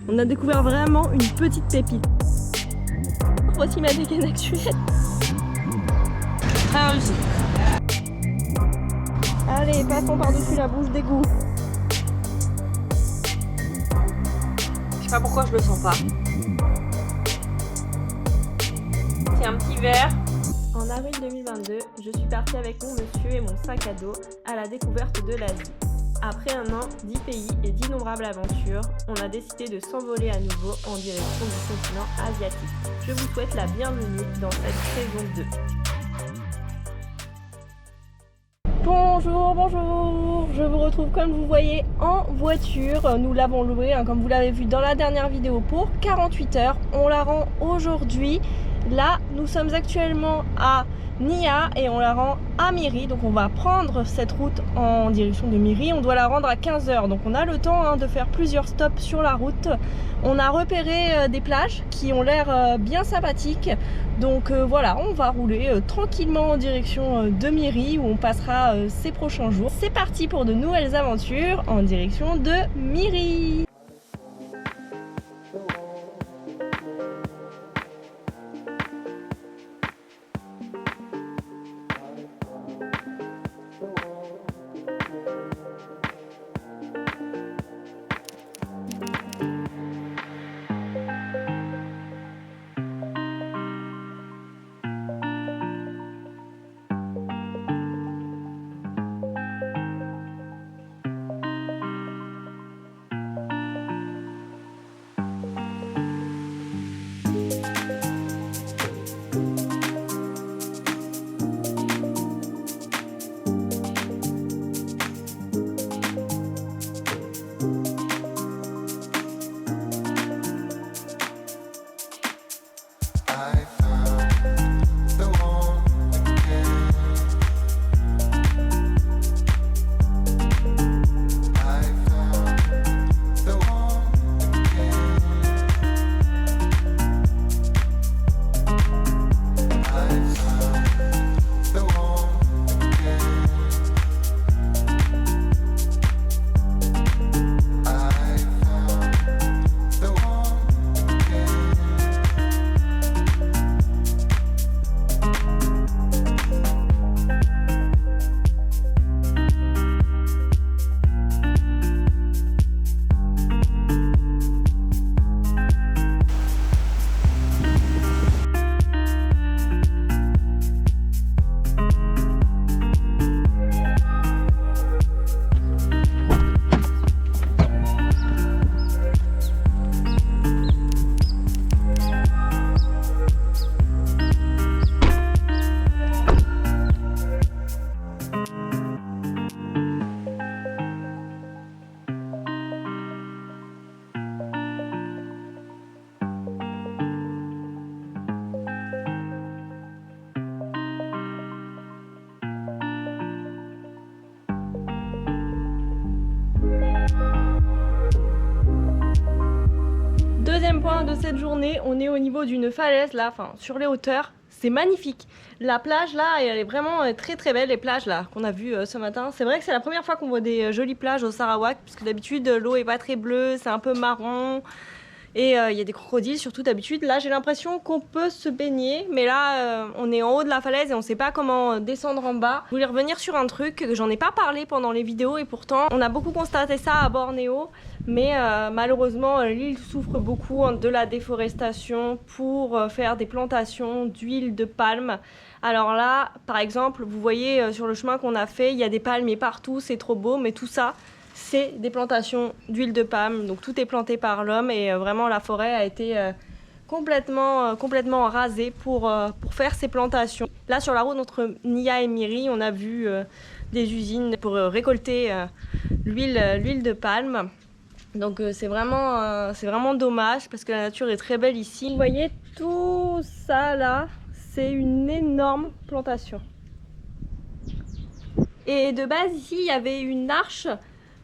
On a découvert vraiment une petite pépite. Voici ma dégaine actuelle. Très réussi. Allez, passons par-dessus la bouche d'égout. Je sais pas pourquoi je le sens pas. C'est un petit verre. En avril 2022, je suis partie avec mon monsieur et mon sac à dos à la découverte de l'Asie. Après un an, 10 pays et d'innombrables aventures, on a décidé de s'envoler à nouveau en direction du continent asiatique. Je vous souhaite la bienvenue dans cette saison 2. Bonjour, bonjour. Je vous retrouve comme vous voyez en voiture. Nous l'avons loué, comme vous l'avez vu dans la dernière vidéo, pour 48 heures. On la rend aujourd'hui. Là, nous sommes actuellement à Nia et on la rend à Miri. Donc on va prendre cette route en direction de Miri. On doit la rendre à 15 heures. Donc on a le temps de faire plusieurs stops sur la route. On a repéré des plages qui ont l'air bien sympathiques. Donc voilà, on va rouler tranquillement en direction de Miri où on passera ces prochains jours. C'est parti pour de nouvelles aventures en direction de Miri. Deuxième point de cette journée, on est au niveau d'une falaise là, sur les hauteurs. C'est magnifique. La plage là, elle est vraiment très très belle, les plages là qu'on a vues ce matin. C'est vrai que c'est la première fois qu'on voit des jolies plages au Sarawak, puisque d'habitude l'eau est pas très bleue, c'est un peu marron. Et il y a des crocodiles surtout d'habitude. Là j'ai l'impression qu'on peut se baigner, mais là on est en haut de la falaise et on sait pas comment descendre en bas. Je voulais revenir sur un truc que j'en ai pas parlé pendant les vidéos et pourtant on a beaucoup constaté ça à Bornéo. Mais malheureusement l'île souffre beaucoup de la déforestation pour faire des plantations d'huile de palme. Alors là par exemple vous voyez sur le chemin qu'on a fait, il y a des palmiers partout, c'est trop beau, mais tout ça c'est des plantations d'huile de palme, donc tout est planté par l'homme et vraiment la forêt a été complètement rasée pour faire ces plantations. Là sur la route entre Nia et Miri, on a vu des usines pour récolter l'huile de palme. Donc c'est vraiment dommage parce que la nature est très belle ici. Vous voyez tout ça là, c'est une énorme plantation. Et de base ici il y avait une arche.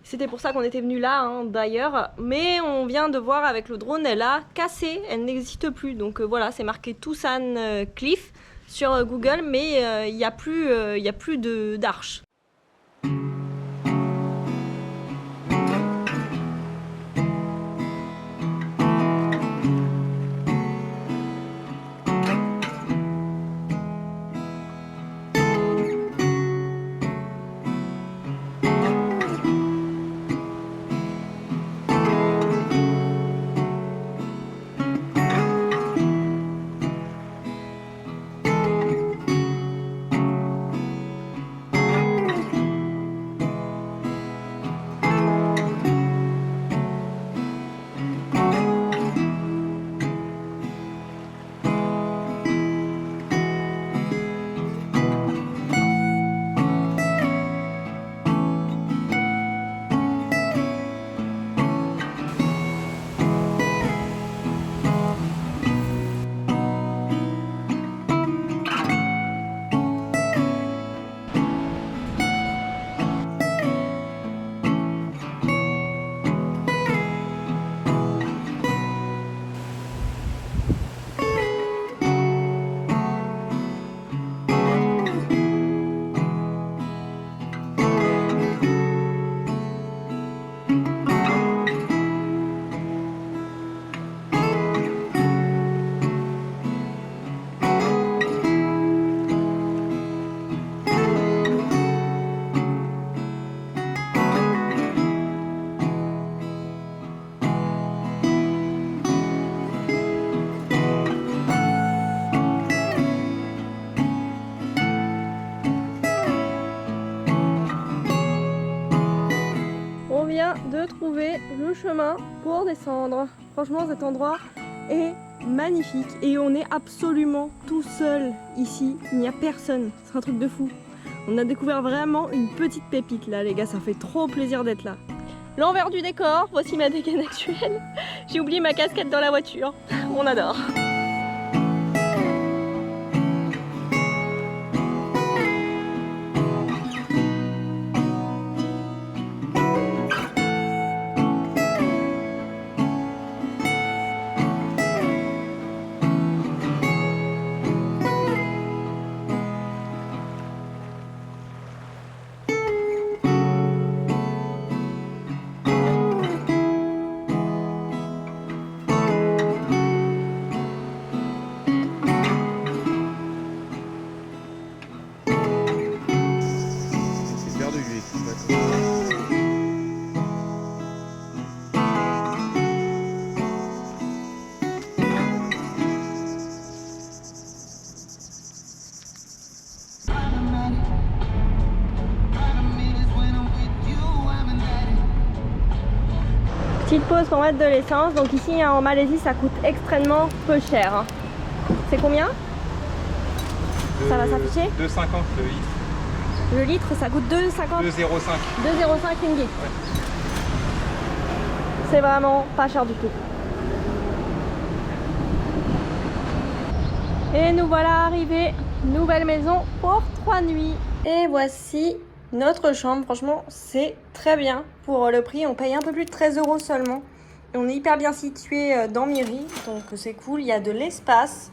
C'était pour ça qu'on était venu là d'ailleurs, mais on vient de voir avec le drone, elle a cassé, elle n'existe plus. Donc voilà, c'est marqué Tusan Cliff sur Google, mais il n'y a plus d'arche. vient de trouver le chemin pour descendre. Franchement, cet endroit est magnifique et on est absolument tout seul ici. Il n'y a personne. C'est un truc de fou. On a découvert vraiment une petite pépite là, les gars. Ça fait trop plaisir d'être là. L'envers du décor, voici ma dégaine actuelle. J'ai oublié ma casquette dans la voiture. On adore. Petite pause pour mettre de l'essence. Donc ici en Malaisie ça coûte extrêmement peu cher. Hein. C'est combien? Ça va s'afficher 2,50 le litre. Le litre ça coûte 2,50 2,05. 2,05 ringgit. Ouais. C'est vraiment pas cher du tout. Et nous voilà arrivés. Nouvelle maison pour 3 nuits. Et voici notre chambre. Franchement c'est très bien. Pour le prix on paye un peu plus de 13 € seulement. Et on est hyper bien situé dans Miri. Donc c'est cool. Il y a de l'espace.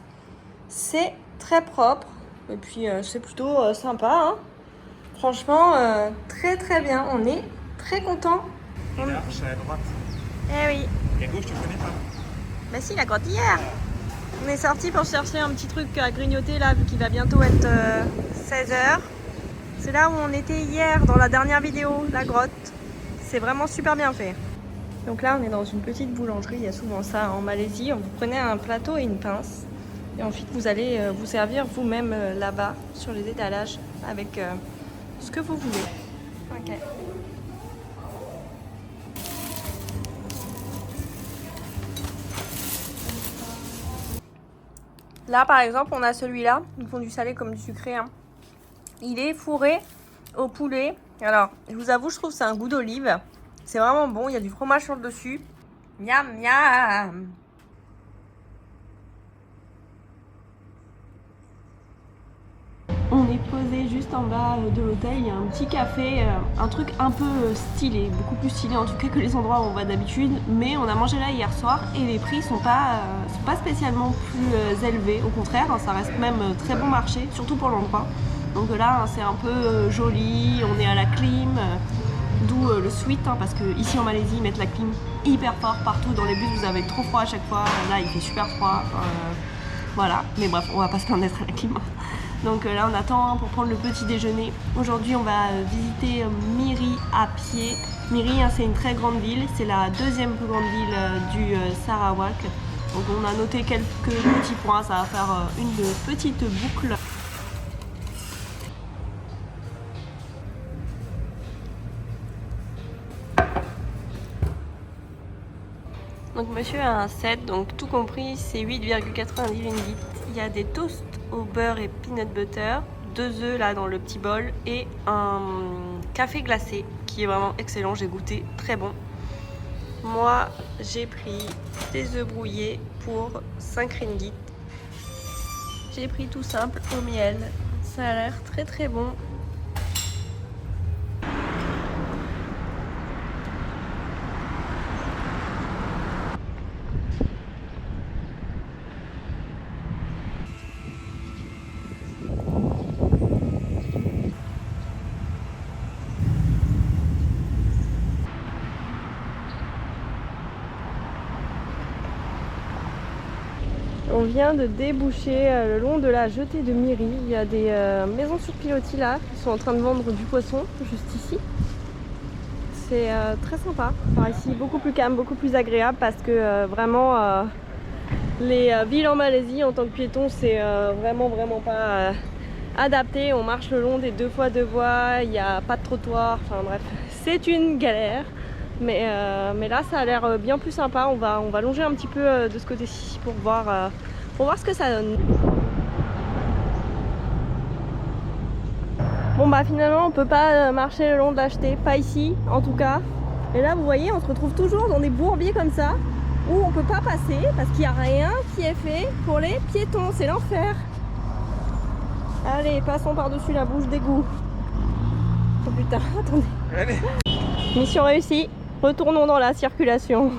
C'est très propre. Et puis c'est plutôt sympa. Hein. Franchement très très bien. On est très content. Et là, je suis à droite. Eh oui. Et à gauche, tu connais pas. Bah si, la grotte hier. On est sorti pour chercher un petit truc à grignoter là, vu qu'il va bientôt être 16 h. C'est là où on était hier dans la dernière vidéo, la grotte. C'est vraiment super bien fait. Donc là, on est dans une petite boulangerie. Il y a souvent ça en Malaisie. Vous prenez un plateau et une pince. Et ensuite, vous allez vous servir vous-même là-bas, sur les étalages, avec ce que vous voulez. Ok. Là par exemple on a celui-là, ils font du salé comme du sucré. Hein. Il est fourré au poulet. Alors je vous avoue je trouve que c'est un goût d'olive. C'est vraiment bon, il y a du fromage sur le dessus. Miam miam. On est posé juste en bas de l'hôtel, il y a un petit café, un truc un peu stylé, beaucoup plus stylé en tout cas que les endroits où on va d'habitude. Mais on a mangé là hier soir et les prix sont pas spécialement plus élevés, au contraire, hein, ça reste même très bon marché, surtout pour l'endroit. Donc là c'est un peu joli, on est à la clim, d'où le suite, hein, parce que ici en Malaisie ils mettent la clim hyper fort partout, dans les bus vous avez trop froid à chaque fois, là il fait super froid, voilà, mais bref on va pas se plaindre d'être à la clim. Donc là on attend pour prendre le petit déjeuner. Aujourd'hui on va visiter Miri à pied. Miri hein, c'est une très grande ville, c'est la deuxième plus grande ville du Sarawak. Donc on a noté quelques petits points, ça va faire une petite boucle. Donc monsieur a un set, donc tout compris c'est 8,90 ringgit. Il y a des toasts au beurre et peanut butter, 2 œufs là dans le petit bol et un café glacé qui est vraiment excellent, j'ai goûté, très bon. Moi j'ai pris des œufs brouillés pour 5 ringgit. J'ai pris tout simple au miel, ça a l'air très très bon. On vient de déboucher le long de la jetée de Miri. Il y a des maisons sur pilotis là qui sont en train de vendre du poisson juste ici. C'est très sympa. Par ici, beaucoup plus calme, beaucoup plus agréable parce que vraiment les villes en Malaisie en tant que piéton c'est vraiment pas adapté. On marche le long des 2 fois 2 voies, il n'y a pas de trottoir, enfin bref, c'est une galère. Mais là ça a l'air bien plus sympa. On va longer un petit peu de ce côté-ci pour voir ce que ça donne. Bon bah finalement on peut pas marcher le long de l'Acheté, pas ici en tout cas. Et là vous voyez on se retrouve toujours dans des bourbiers comme ça où on peut pas passer parce qu'il n'y a rien qui est fait pour les piétons, c'est l'enfer. Allez, passons par-dessus la bouche d'égout. Oh putain, attendez. Allez. Mission réussie, retournons dans la circulation.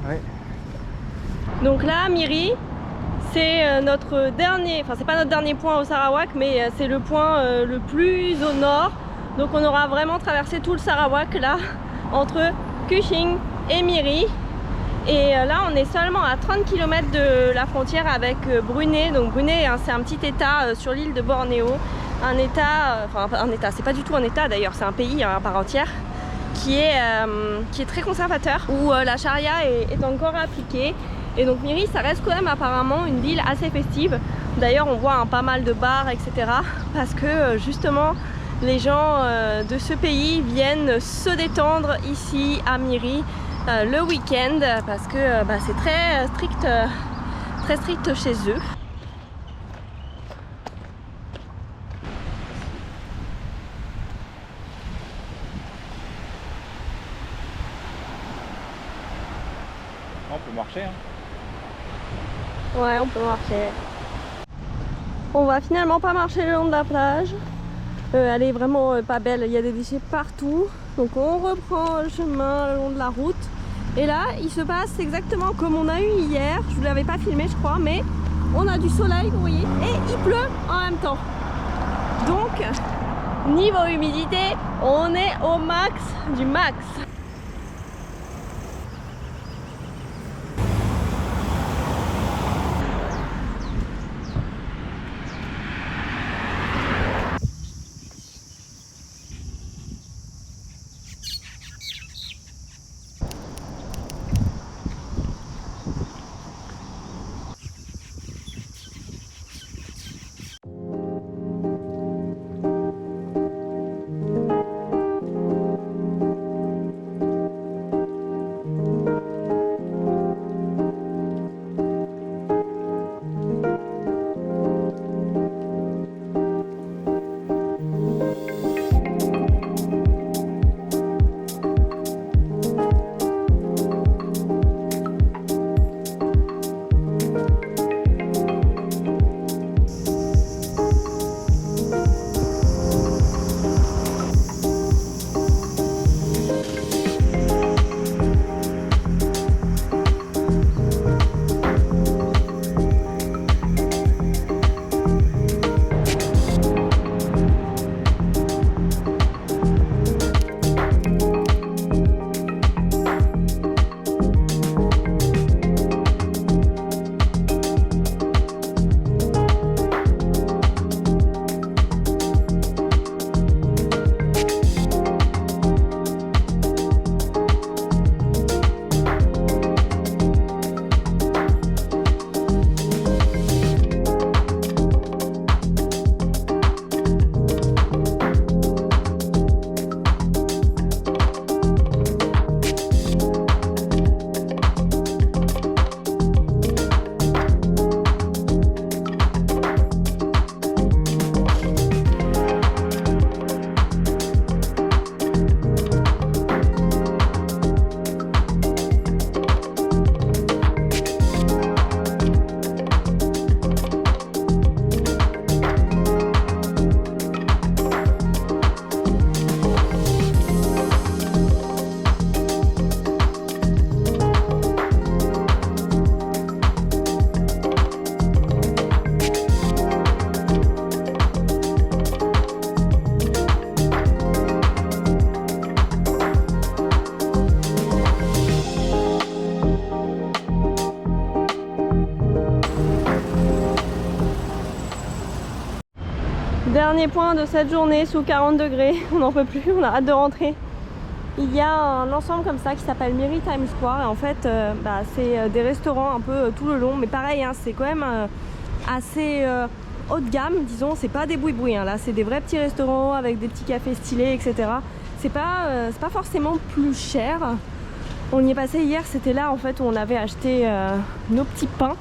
Ouais. Donc là, Miri, c'est notre dernier, enfin c'est pas notre dernier point au Sarawak, mais c'est le point le plus au nord. Donc on aura vraiment traversé tout le Sarawak là, entre Kuching et Miri. Et là on est seulement à 30 km de la frontière avec Brunei. Donc Brunei c'est un petit état sur l'île de Bornéo. Un état, c'est pas du tout un état d'ailleurs, c'est un pays à part entière qui est très conservateur, où la charia est encore appliquée. Et donc Miri ça reste quand même apparemment une ville assez festive. D'ailleurs on voit pas mal de bars etc. Parce que justement les gens de ce pays viennent se détendre ici à Miri le week-end parce que c'est très strict chez eux. On peut marcher hein. Ouais, on peut marcher. On va finalement pas marcher le long de la plage. Elle est vraiment pas belle, il y a des déchets partout. Donc on reprend le chemin le long de la route. Et là, il se passe exactement comme on a eu hier. Je vous l'avais pas filmé je crois, mais on a du soleil, vous voyez, et il pleut en même temps. Donc, niveau humidité, on est au max du max. Dernier point de cette journée sous 40 degrés, on n'en peut plus, on a hâte de rentrer. Il y a un ensemble comme ça qui s'appelle Miri Times Square et en fait c'est des restaurants un peu tout le long, mais pareil hein, c'est quand même assez haut de gamme disons, c'est pas des boui-boui hein, là c'est des vrais petits restaurants avec des petits cafés stylés etc. c'est pas forcément plus cher. On y est passé hier, c'était là en fait où on avait acheté nos petits pains.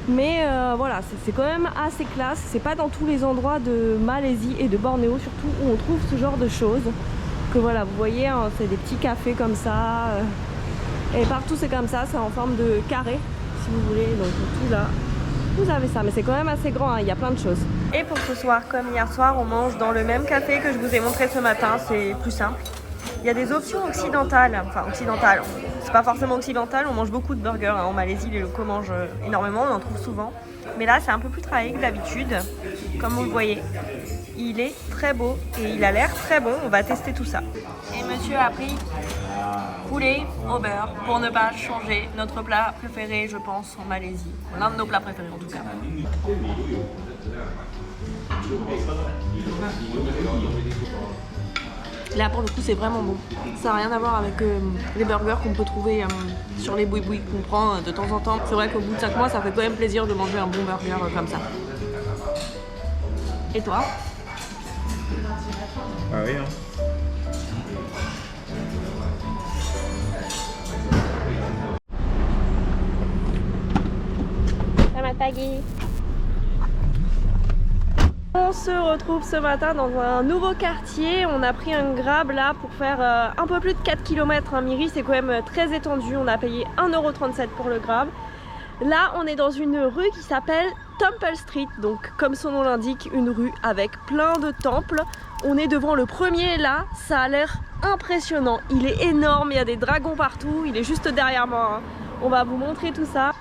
Mais voilà, c'est quand même assez classe. C'est pas dans tous les endroits de Malaisie et de Bornéo surtout où on trouve ce genre de choses. Que voilà, vous voyez, hein, c'est des petits cafés comme ça. Et partout c'est comme ça, c'est en forme de carré si vous voulez. Donc tout là, vous avez ça. Mais c'est quand même assez grand, hein, il y a plein de choses. Et pour ce soir, comme hier soir, on mange dans le même café que je vous ai montré ce matin. C'est plus simple. Il y a des options occidentales. Enfin occidentales, c'est pas forcément occidental. On mange beaucoup de burgers, hein. En Malaisie, les locaux mangent énormément, on en trouve souvent. Mais là c'est un peu plus travaillé que d'habitude. Comme vous le voyez, il est très beau et il a l'air très bon. On va tester tout ça. Et monsieur a pris poulet au beurre pour ne pas changer notre plat préféré, je pense, en Malaisie. L'un de nos plats préférés en tout cas. Là pour le coup c'est vraiment bon. Ça n'a rien à voir avec les burgers qu'on peut trouver sur les boui-boui qu'on prend de temps en temps. C'est vrai qu'au bout de 5 mois ça fait quand même plaisir de manger un bon burger comme ça. Et toi? Ah oui, hein. Selamat pagi. On se retrouve ce matin dans un nouveau quartier. On a pris un Grab là pour faire un peu plus de 4 km. Hein. Miri, c'est quand même très étendu. On a payé 1,37 € pour le Grab. Là, on est dans une rue qui s'appelle Temple Street. Donc, comme son nom l'indique, une rue avec plein de temples. On est devant le premier là. Ça a l'air impressionnant. Il est énorme. Il y a des dragons partout. Il est juste derrière moi. Hein. On va vous montrer tout ça.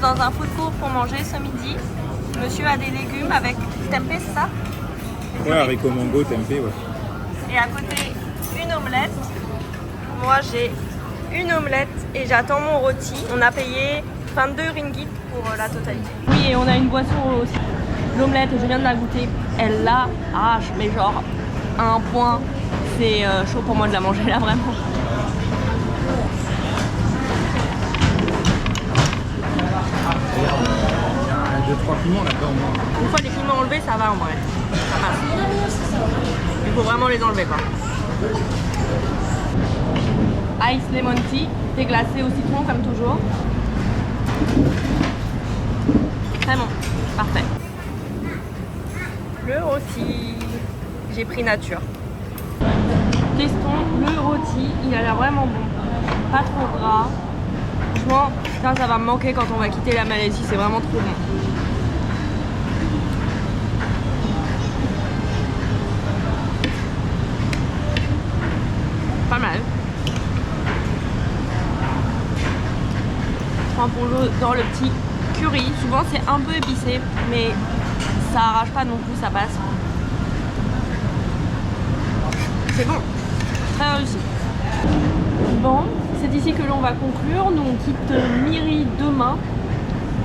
dans un food court pour manger ce midi. Monsieur a des légumes avec tempeh, c'est ça? Ouais, haricots mango, tempeh, ouais. Et à côté, une omelette. Moi, j'ai une omelette et j'attends mon rôti. On a payé 22 ringgit pour la totalité. Oui, et on a une boisson aussi. L'omelette, je viens de la goûter. Elle l'arrache, mais genre à un point. C'est chaud pour moi de la manger là, vraiment. Il y a 2-3 piments là-dedans au moins. Une fois les piments enlevés, ça va en vrai. Ça passe. Il faut vraiment les enlever quoi. Ice lemon tea, thé glacé au citron comme toujours. Très bon, parfait. Le rôti, j'ai pris nature. Testons le rôti, il a l'air vraiment bon. Pas trop gras. Franchement, ça va me manquer quand on va quitter la Malaisie, c'est vraiment trop bon. Pas mal. Enfin, pour dans le petit curry, souvent c'est un peu épicé, mais ça arrache pas non plus, ça passe. C'est bon, très réussi. Bon, c'est ici que l'on va conclure. Nous on quitte Miri demain.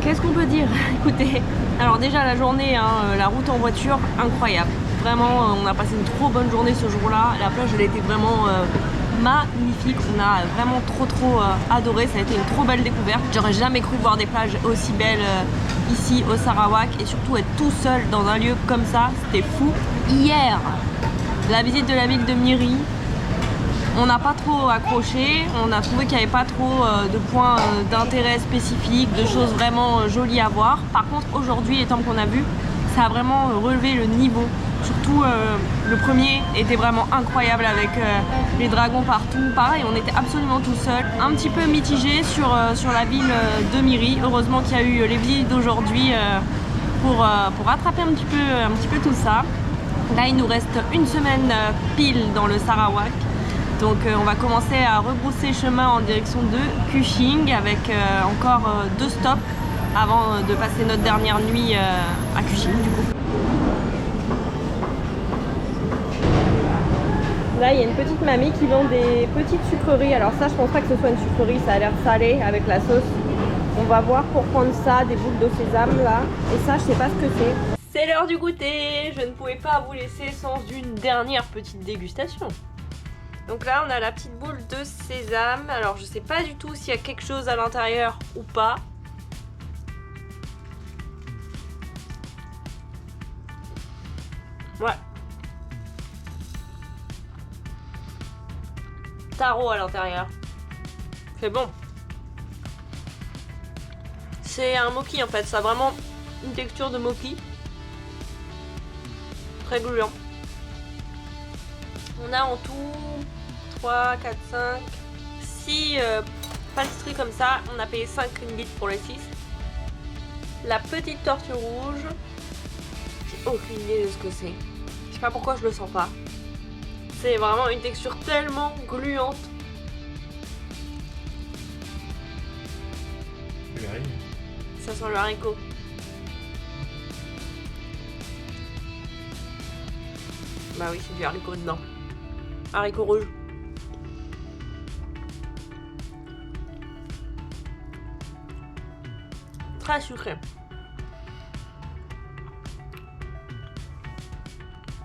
Qu'est-ce qu'on peut dire? Écoutez, alors déjà la journée, hein, la route en voiture, incroyable. Vraiment, on a passé une trop bonne journée ce jour-là. La plage, elle était vraiment magnifique. On a vraiment trop adoré. Ça a été une trop belle découverte. J'aurais jamais cru voir des plages aussi belles ici au Sarawak et surtout être tout seul dans un lieu comme ça, c'était fou. Hier, la visite de la ville de Miri. On n'a pas trop accroché, on a trouvé qu'il n'y avait pas trop de points d'intérêt spécifiques, de choses vraiment jolies à voir. Par contre, aujourd'hui, les temples qu'on a vus, ça a vraiment relevé le niveau. Surtout, le premier était vraiment incroyable avec les dragons partout. Pareil, on était absolument tout seul. Un petit peu mitigé sur la ville de Miri. Heureusement qu'il y a eu les visites d'aujourd'hui pour rattraper un petit peu tout ça. Là, il nous reste une semaine pile dans le Sarawak. Donc on va commencer à rebrousser chemin en direction de Kuching avec encore 2 stops avant de passer notre dernière nuit à Kuching du coup. Là il y a une petite mamie qui vend des petites sucreries. Alors ça je pense pas que ce soit une sucrerie, ça a l'air salé avec la sauce. On va voir pour prendre ça, des boules de sésame là. Et ça je sais pas ce que c'est. C'est l'heure du goûter. Je ne pouvais pas vous laisser sans une dernière petite dégustation. Donc là on a la petite boule de sésame. Alors je sais pas du tout s'il y a quelque chose à l'intérieur ou pas. Ouais. Taro à l'intérieur. C'est bon. C'est un mochi en fait. Ça a vraiment une texture de mochi. Très gluant. On a en tout 3, 4, 5, 6 pâtisseries comme ça. On a payé 5 ringgit pour les 6. La petite tortue rouge. J'ai aucune idée de ce que c'est. Je sais pas pourquoi je le sens pas. C'est vraiment une texture tellement gluante. Ça sent le haricot. Bah oui, c'est du haricot dedans. Haricot rouge. Très sucré.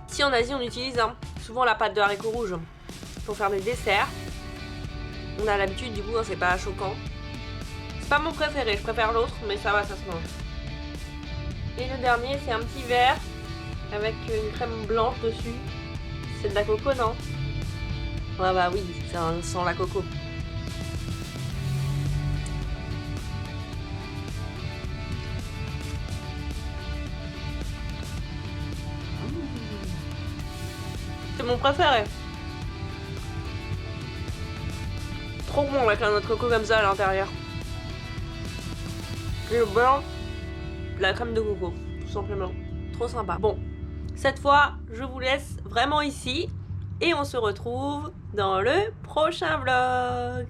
Ici en Asie on utilise souvent la pâte de haricots rouges pour faire des desserts. On a l'habitude du coup, c'est pas choquant. C'est pas mon préféré, je préfère l'autre, mais ça va, ça se mange. Et le dernier c'est un petit verre avec une crème blanche dessus. C'est de la coco, non? Ouais bah oui, ça sent la coco. C'est mon préféré. Trop bon avec la noix de coco comme ça à l'intérieur. Et le beurre, la crème de coco, tout simplement. Trop sympa. Bon, cette fois, je vous laisse vraiment ici et on se retrouve dans le prochain vlog.